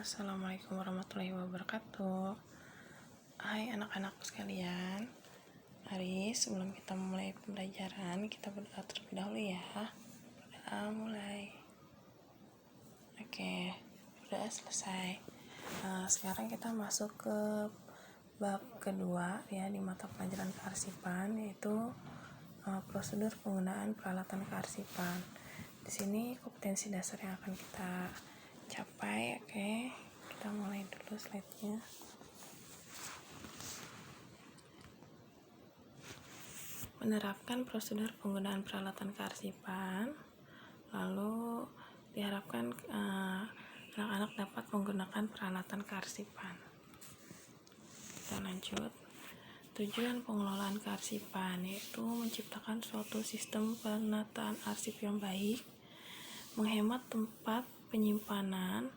Assalamualaikum warahmatullahi wabarakatuh. Hai anak-anak sekalian. Mari sebelum kita mulai pembelajaran, kita berdoa terlebih dahulu ya. Berdoa mulai. Oke, berdoa selesai. Sekarang kita masuk ke bab kedua ya di mata pelajaran kearsipan, yaitu prosedur penggunaan peralatan kearsipan. Di sini kompetensi dasar yang akan kita capai. Oke, kita mulai dulu slide-nya. Menerapkan prosedur penggunaan peralatan kearsipan, lalu diharapkan anak-anak dapat menggunakan peralatan kearsipan. Kita lanjut. Tujuan pengelolaan kearsipan yaitu menciptakan suatu sistem penataan arsip yang baik, menghemat tempat penyimpanan,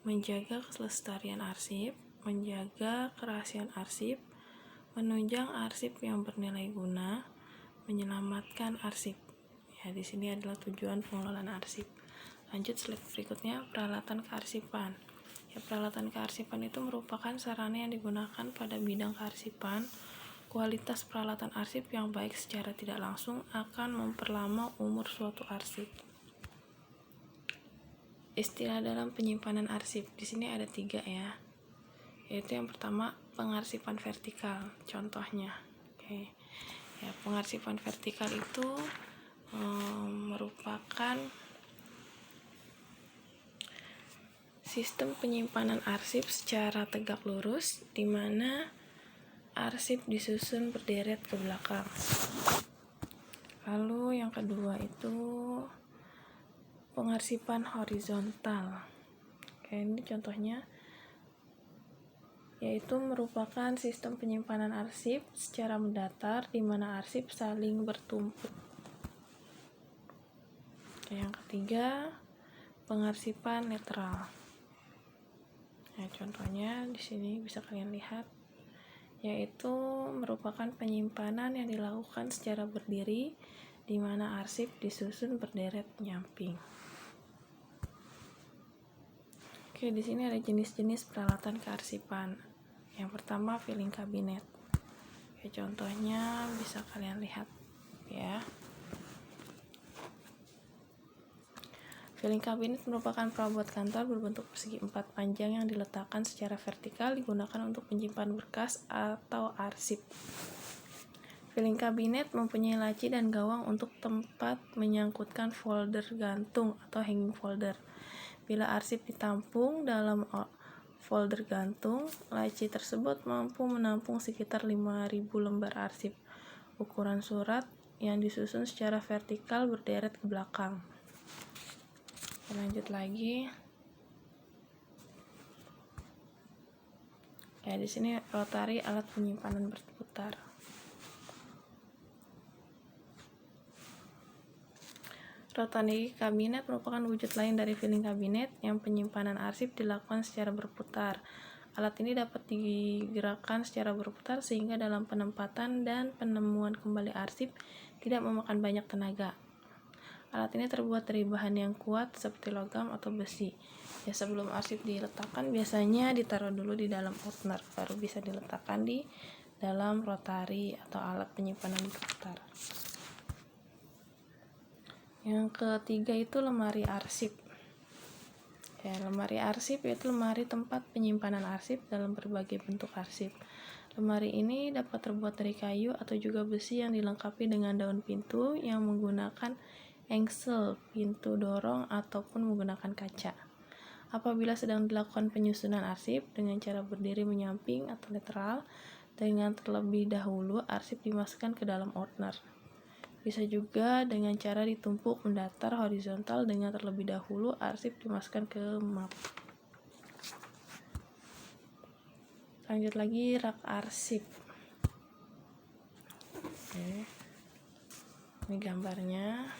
menjaga kelestarian arsip, menjaga kerahasiaan arsip, menunjang arsip yang bernilai guna, menyelamatkan arsip. Ya, di sini adalah tujuan pengelolaan arsip. Lanjut slide berikutnya, peralatan kearsipan. Ya, peralatan kearsipan itu merupakan sarana yang digunakan pada bidang kearsipan. Kualitas peralatan arsip yang baik secara tidak langsung akan memperlama umur suatu arsip. Istilah dalam penyimpanan arsip di sini ada 3 ya, yaitu yang pertama pengarsipan vertikal. Contohnya, ya, pengarsipan vertikal itu merupakan sistem penyimpanan arsip secara tegak lurus, di mana arsip disusun berderet ke belakang. Lalu yang kedua itu pengarsipan horizontal. Ini contohnya, yaitu merupakan sistem penyimpanan arsip secara mendatar di mana arsip saling bertumpuk. Yang ketiga, pengarsipan lateral. Ya, contohnya di sini bisa kalian lihat, yaitu merupakan penyimpanan yang dilakukan secara berdiri di mana arsip disusun berderet nyamping. Oke, di sini ada jenis-jenis peralatan kearsipan. Yang pertama, filing cabinet. Ya, contohnya bisa kalian lihat ya. Filing cabinet merupakan perabot kantor berbentuk persegi 4 panjang yang diletakkan secara vertikal, digunakan untuk menyimpan berkas atau arsip. Filing cabinet mempunyai laci dan gawang untuk tempat menyangkutkan folder gantung atau hanging folder. Bila arsip ditampung dalam folder gantung, laci tersebut mampu menampung sekitar 5.000 lembar arsip. Ukuran surat yang disusun secara vertikal berderet ke belakang. Lanjut lagi. Ya, di sini rotari, alat penyimpanan berputar. Rotary cabinet merupakan wujud lain dari filing cabinet yang penyimpanan arsip dilakukan secara berputar. Alat ini dapat digerakkan secara berputar sehingga dalam penempatan dan penemuan kembali arsip tidak memakan banyak tenaga. Alat ini terbuat dari bahan yang kuat seperti logam atau besi. Ya, sebelum arsip diletakkan biasanya ditaruh dulu di dalam opener, baru bisa diletakkan di dalam rotary atau alat penyimpanan berputar. Yang ketiga itu lemari arsip. Ya, lemari arsip yaitu lemari tempat penyimpanan arsip dalam berbagai bentuk arsip. Lemari ini dapat terbuat dari kayu atau juga besi yang dilengkapi dengan daun pintu yang menggunakan engsel, pintu dorong, ataupun menggunakan kaca. Apabila sedang dilakukan penyusunan arsip dengan cara berdiri menyamping atau lateral, dengan terlebih dahulu arsip dimasukkan ke dalam opener. Bisa juga dengan cara ditumpuk mendatar horizontal dengan terlebih dahulu arsip dimasukkan ke map. Lanjut lagi, rak arsip. Ini gambarnya.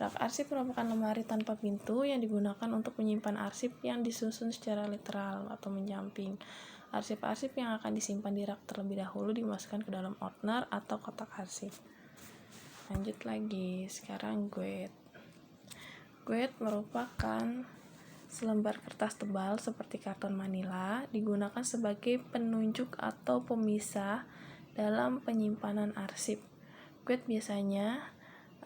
Rak arsip merupakan lemari tanpa pintu yang digunakan untuk menyimpan arsip yang disusun secara lateral atau menyamping. Arsip-arsip yang akan disimpan di rak terlebih dahulu dimasukkan ke dalam opener atau kotak arsip. Lanjut lagi, sekarang guide. Guide merupakan selembar kertas tebal seperti karton manila digunakan sebagai penunjuk atau pemisah dalam penyimpanan arsip. Guide biasanya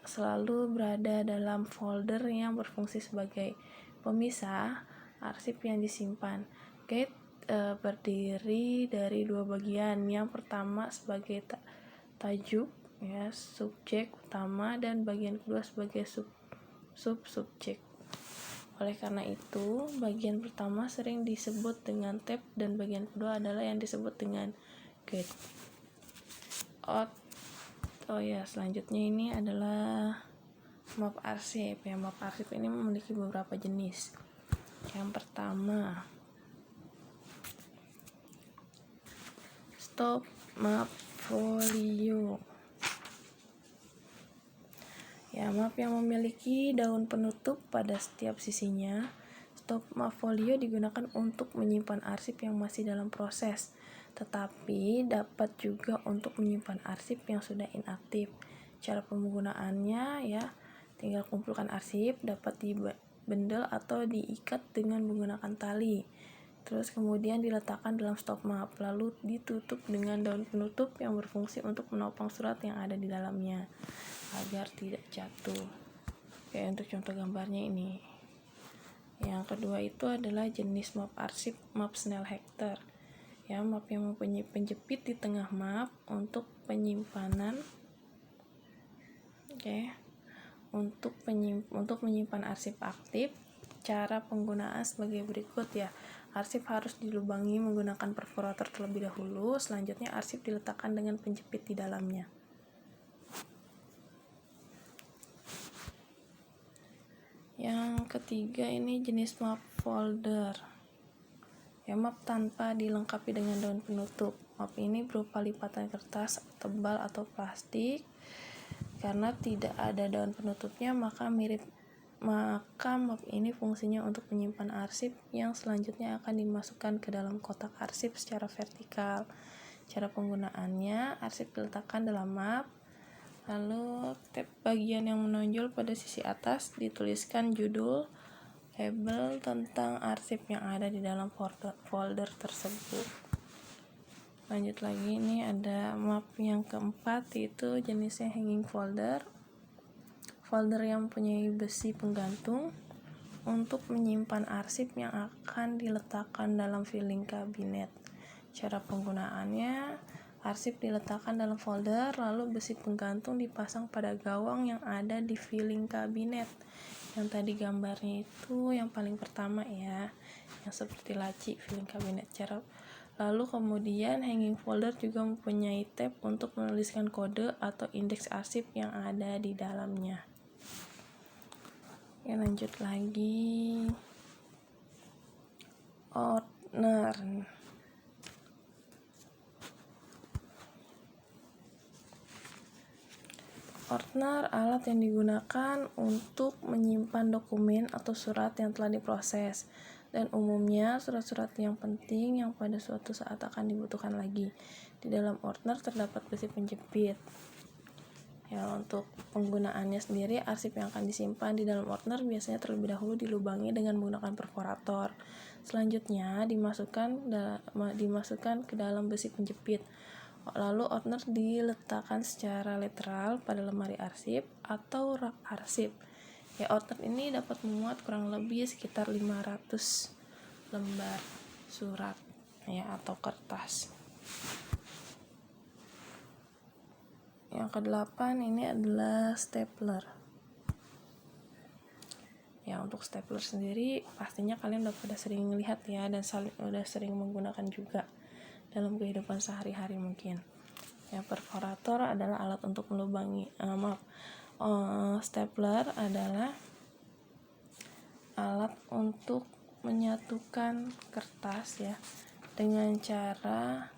selalu berada dalam folder yang berfungsi sebagai pemisah arsip yang disimpan. Guide berdiri dari dua bagian. Yang pertama sebagai tajuk, ya, subjek utama, dan bagian kedua sebagai subjek. Oleh karena itu, bagian pertama sering disebut dengan tab dan bagian kedua adalah yang disebut dengan guide. Selanjutnya ini adalah map arsip. Ya, map arsip ini memiliki beberapa jenis. Yang pertama, stop map folio. Ya, map yang memiliki daun penutup pada setiap sisinya. Stop map folio digunakan untuk menyimpan arsip yang masih dalam proses, tetapi dapat juga untuk menyimpan arsip yang sudah inaktif. Cara penggunaannya, ya, tinggal kumpulkan arsip, dapat dibendel atau diikat dengan menggunakan tali. Terus kemudian diletakkan dalam stop map, lalu ditutup dengan daun penutup yang berfungsi untuk menopang surat yang ada di dalamnya agar tidak jatuh. Oke, untuk contoh gambarnya ini. Yang kedua itu adalah jenis map arsip, map Snell-Hechter. Ya, map yang mempunyai penjepit di tengah map untuk penyimpanan. Untuk menyimpan arsip aktif. Cara penggunaan sebagai berikut, ya. Arsip harus dilubangi menggunakan perforator terlebih dahulu, selanjutnya arsip diletakkan dengan penjepit di dalamnya. Yang ketiga ini jenis map folder. Ya, map tanpa dilengkapi dengan daun penutup. Map ini berupa lipatan kertas tebal atau plastik. Karena tidak ada daun penutupnya, maka map ini fungsinya untuk menyimpan arsip yang selanjutnya akan dimasukkan ke dalam kotak arsip secara vertikal. Cara penggunaannya, arsip diletakkan dalam map, lalu tab bagian yang menonjol pada sisi atas dituliskan judul, label tentang arsip yang ada di dalam folder tersebut. Lanjut lagi, ini ada map yang keempat, yaitu jenisnya hanging folder. Folder yang mempunyai besi penggantung untuk menyimpan arsip yang akan diletakkan dalam filing kabinet. Cara penggunaannya, arsip diletakkan dalam folder, lalu besi penggantung dipasang pada gawang yang ada di filing kabinet. Yang tadi gambarnya itu yang paling pertama, ya, yang seperti laci filing kabinet. Lalu kemudian hanging folder juga mempunyai tab untuk menuliskan kode atau indeks arsip yang ada di dalamnya. Ya, lanjut lagi. Ordner. Ordner alat yang digunakan untuk menyimpan dokumen atau surat yang telah diproses, dan umumnya surat-surat yang penting yang pada suatu saat akan dibutuhkan lagi. Di dalam ordner terdapat besi penjepit. Ya, untuk penggunaannya sendiri, arsip yang akan disimpan di dalam ordner biasanya terlebih dahulu dilubangi dengan menggunakan perforator. Selanjutnya dimasukkan ke dalam besi penjepit. Lalu ordner diletakkan secara lateral pada lemari arsip atau rak arsip. Ya, ordner ini dapat memuat kurang lebih sekitar 500 lembar surat, ya, atau kertas. Yang kedelapan ini adalah stapler. Ya, untuk stapler sendiri pastinya kalian udah pada sering lihat, ya, dan udah sering menggunakan juga dalam kehidupan sehari-hari mungkin. Ya, perforator adalah alat untuk melubangi stapler adalah alat untuk menyatukan kertas, ya, dengan cara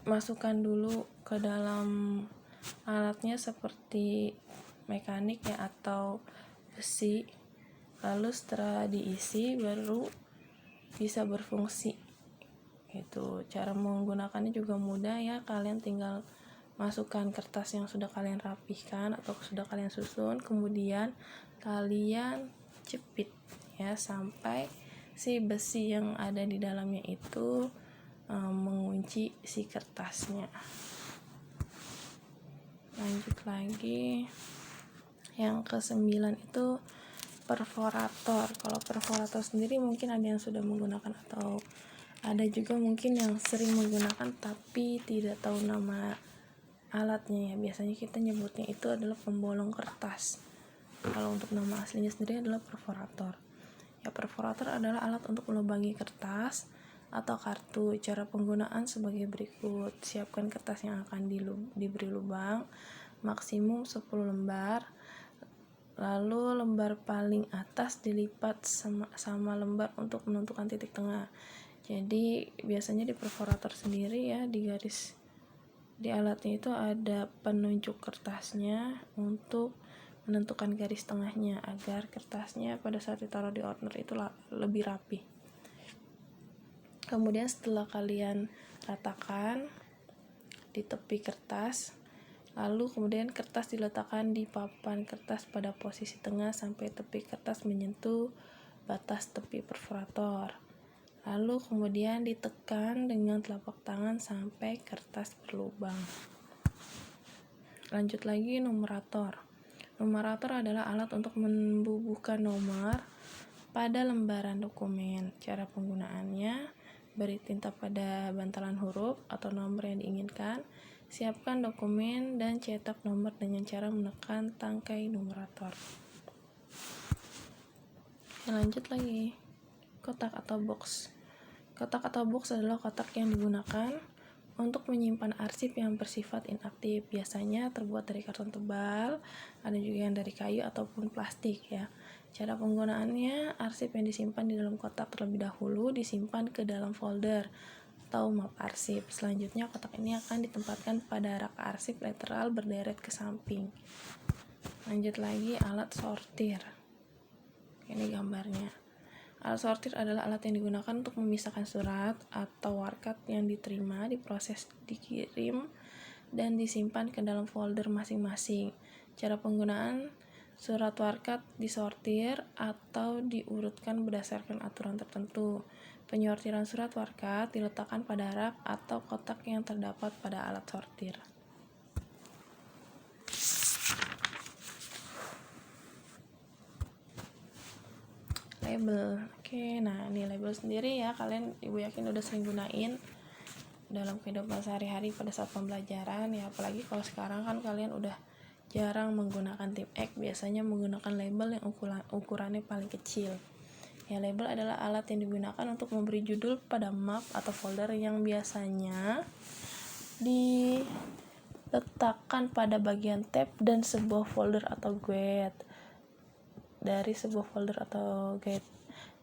dimasukkan dulu ke dalam alatnya seperti mekanik, ya, atau besi, lalu setelah diisi baru bisa berfungsi. Itu cara menggunakannya juga mudah, ya, kalian tinggal masukkan kertas yang sudah kalian rapihkan atau sudah kalian susun, kemudian kalian jepit ya, sampai si besi yang ada di dalamnya itu mengunci si kertasnya. Lanjut lagi, yang ke-9 itu perforator. Kalau perforator sendiri mungkin ada yang sudah menggunakan atau ada juga mungkin yang sering menggunakan tapi tidak tahu nama alatnya ya. Biasanya kita nyebutnya itu adalah pembolong kertas. Kalau untuk nama aslinya sendiri adalah perforator. Ya, perforator adalah alat untuk melubangi kertas atau kartu. Cara penggunaan sebagai berikut. Siapkan kertas yang akan diberi lubang maksimum 10 lembar. Lalu lembar paling atas dilipat sama lembar untuk menentukan titik tengah. Jadi biasanya di perforator sendiri ya, di garis di alatnya itu ada penunjuk kertasnya untuk menentukan garis tengahnya agar kertasnya pada saat ditaruh di ordner itu lebih rapi. Kemudian setelah kalian ratakan di tepi kertas, lalu kemudian kertas diletakkan di papan kertas pada posisi tengah sampai tepi kertas menyentuh batas tepi perforator. Lalu kemudian ditekan dengan telapak tangan sampai kertas berlubang. Lanjut lagi, numerator. Numerator adalah alat untuk membubuhkan nomor pada lembaran dokumen. Cara penggunaannya: beri tinta pada bantalan huruf atau nomor yang diinginkan. Siapkan dokumen dan cetak nomor dengan cara menekan tangkai numerator. Lanjut lagi, kotak atau box. Kotak atau box adalah kotak yang digunakan untuk menyimpan arsip yang bersifat inaktif. Biasanya terbuat dari karton tebal, ada juga yang dari kayu ataupun plastik ya. Cara penggunaannya: arsip yang disimpan di dalam kotak terlebih dahulu disimpan ke dalam folder atau map arsip. Selanjutnya kotak ini akan ditempatkan pada rak arsip lateral berderet ke samping. Lanjut lagi, alat sortir. Ini gambarnya. Alat sortir adalah alat yang digunakan untuk memisahkan surat atau warkat yang diterima, diproses, dikirim, dan disimpan ke dalam folder masing-masing. Cara penggunaan: surat warkat disortir atau diurutkan berdasarkan aturan tertentu. Penyortiran surat warkat diletakkan pada rak atau kotak yang terdapat pada alat sortir. Label. Oke, nah ini label sendiri ya, kalian ibu yakin udah sering gunain dalam kehidupan sehari-hari pada saat pembelajaran ya, apalagi kalau sekarang kan kalian udah jarang menggunakan tip X, biasanya menggunakan label yang ukurannya paling kecil. Ya, label adalah alat yang digunakan untuk memberi judul pada map atau folder yang biasanya diletakkan pada bagian tab dan sebuah folder atau guide. Dari sebuah folder atau guide.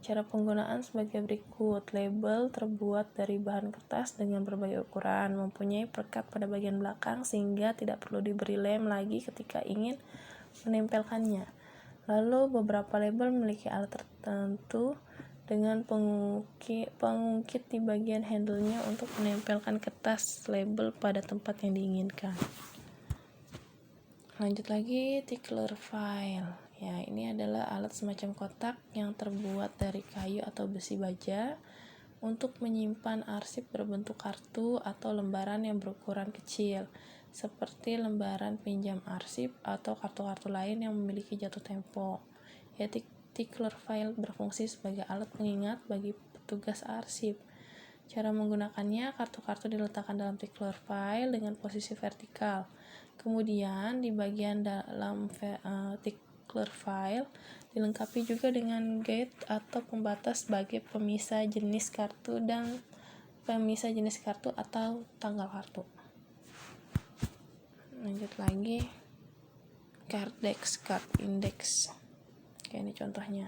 Cara penggunaan sebagai berikut. Label terbuat dari bahan kertas dengan berbagai ukuran, mempunyai perekat pada bagian belakang sehingga tidak perlu diberi lem lagi ketika ingin menempelkannya. Lalu beberapa label memiliki alat tertentu dengan pengungkit di bagian handle-nya untuk menempelkan kertas label pada tempat yang diinginkan. Lanjut lagi, tickler file. Ya, ini adalah alat semacam kotak yang terbuat dari kayu atau besi baja untuk menyimpan arsip berbentuk kartu atau lembaran yang berukuran kecil, seperti lembaran pinjam arsip atau kartu-kartu lain yang memiliki jatuh tempo. Ya, tickler file berfungsi sebagai alat pengingat bagi petugas arsip. Cara menggunakannya: kartu-kartu diletakkan dalam tickler file dengan posisi vertikal. Kemudian di bagian dalam tickler file dilengkapi juga dengan guide atau pembatas sebagai pemisah jenis kartu dan pemisah jenis kartu atau tanggal kartu. Lanjut lagi, cardex, card index. Kayak ini contohnya.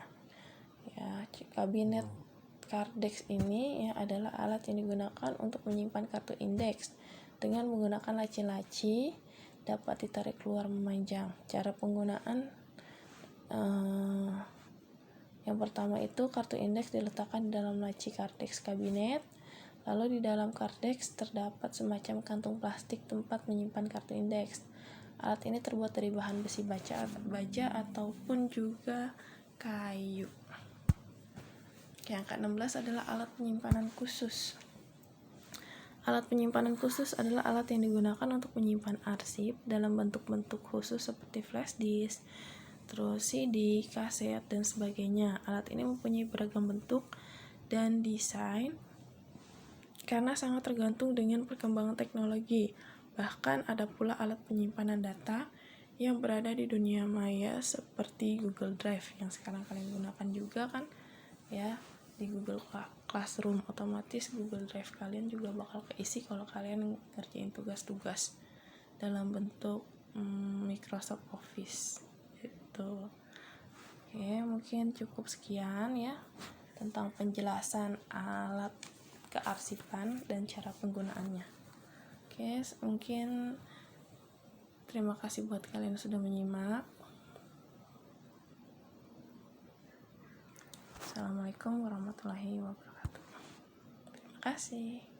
Ya, kabinet cardex ini ya adalah alat yang digunakan untuk menyimpan kartu indeks dengan menggunakan laci-laci dapat ditarik keluar memanjang. Cara penggunaan: yang pertama itu kartu indeks diletakkan di dalam laci cardex kabinet. Lalu di dalam cardex terdapat semacam kantung plastik tempat menyimpan kartu indeks. Alat ini terbuat dari bahan besi baja ataupun juga kayu. Yang ke-16 adalah alat penyimpanan khusus. Alat penyimpanan khusus adalah alat yang digunakan untuk menyimpan arsip dalam bentuk-bentuk khusus seperti flash disk, terus CD, kaset, dan sebagainya. Alat ini mempunyai beragam bentuk dan desain karena sangat tergantung dengan perkembangan teknologi. Bahkan ada pula alat penyimpanan data yang berada di dunia maya seperti Google Drive yang sekarang kalian gunakan juga kan ya, di Google Classroom. Otomatis Google Drive kalian juga bakal keisi kalau kalian ngerjain tugas-tugas dalam bentuk Microsoft Office gitu. Oke, mungkin cukup sekian ya tentang penjelasan alat kearsipan dan cara penggunaannya. Oke, mungkin terima kasih buat kalian yang sudah menyimak. Assalamualaikum warahmatullahi wabarakatuh. Terima kasih.